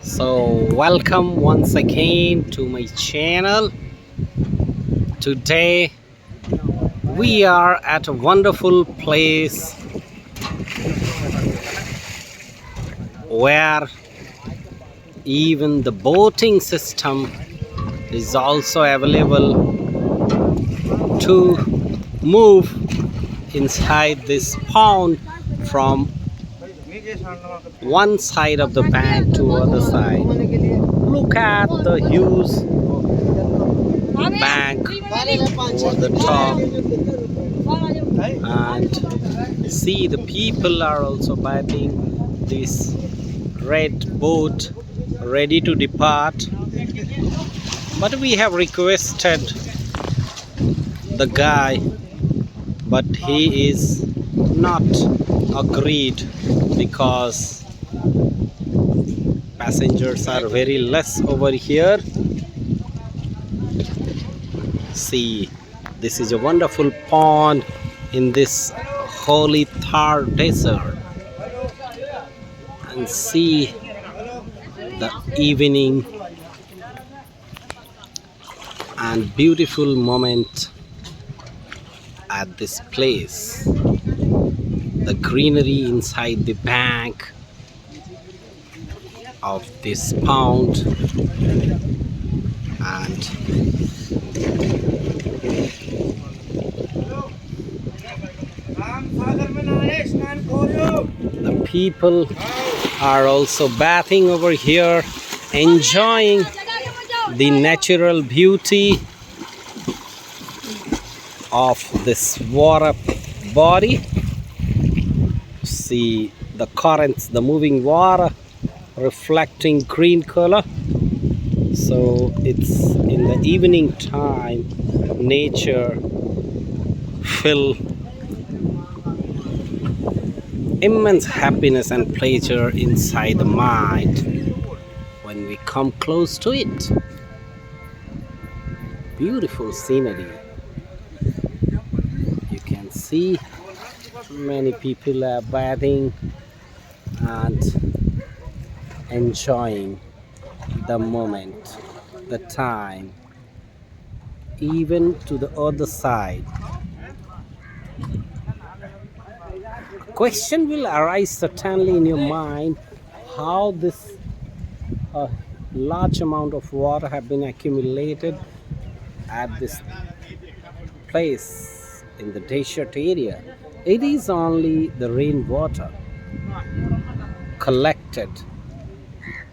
So welcome once again to my channel. Today we are at a wonderful place where even the boating system is also available to move inside this pond from one side of the bank to other side. Look at the huge bank over the top, and see the people are also bathing this red boat ready to depart. But we have requested the guy, but he is not agreed because passengers are very less over here. See, this is a wonderful pond in this holy Thar desert, and see the evening and beautiful moment at this place. The greenery inside the bank of this pond, and the people are also bathing over here, enjoying the natural beauty of this water body. See the currents, the moving water reflecting green color. So it's in the evening time, nature feel immense happiness and pleasure inside the mind when we come close to it. Beautiful scenery. You can see many people are bathing and enjoying the moment, the time. Even to the other side, a question will arise certainly in your mind: how this large amount of water have been accumulated at this place in the desert area. It is only the rainwater collected,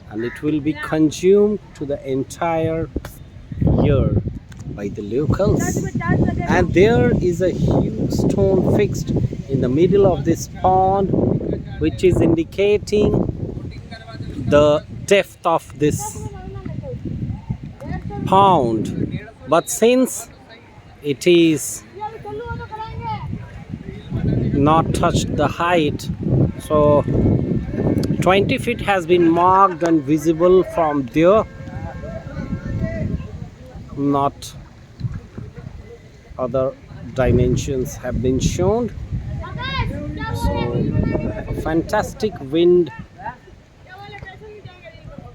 and it will be consumed to the entire year by the locals. And there is a huge stone fixed in the middle of this pond, which is indicating the depth of this pond. But since it is not touched the height, so 20 feet has been marked and visible from there, not other dimensions have been shown. So a fantastic wind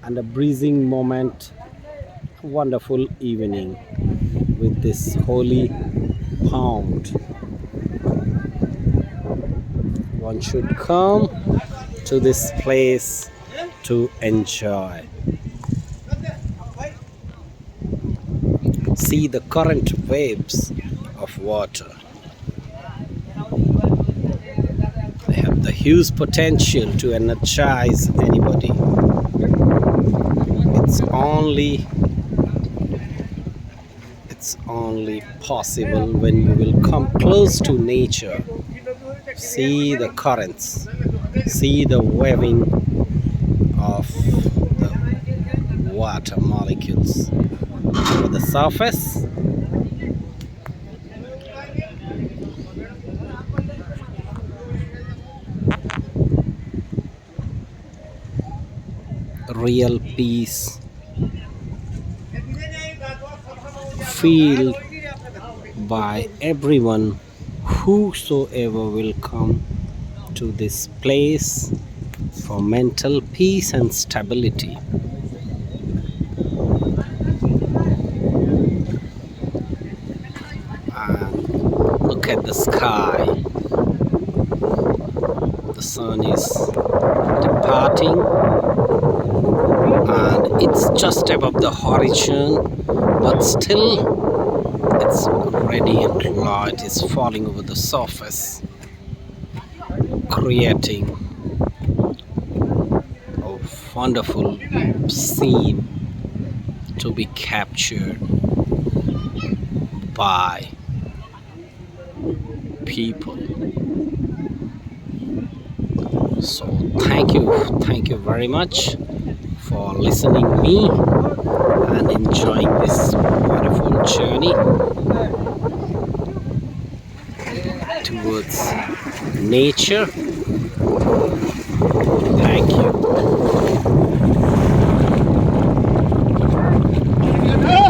and a breezing moment, wonderful evening with this holy pond. One should come to this place to enjoy. See the current waves of water. They have the huge potential to energize anybody. It's only possible when you will come close to nature. See the currents, see the waving of the water molecules over the surface. Real peace feel by everyone whosoever will come to this place for mental peace and stability. And look at the sky. The sun is departing and it's just above the horizon, but still its radiant light is falling over the surface, creating a wonderful scene to be captured by people. So thank you very much for listening me and enjoying this wonderful journey towards nature. Thank you.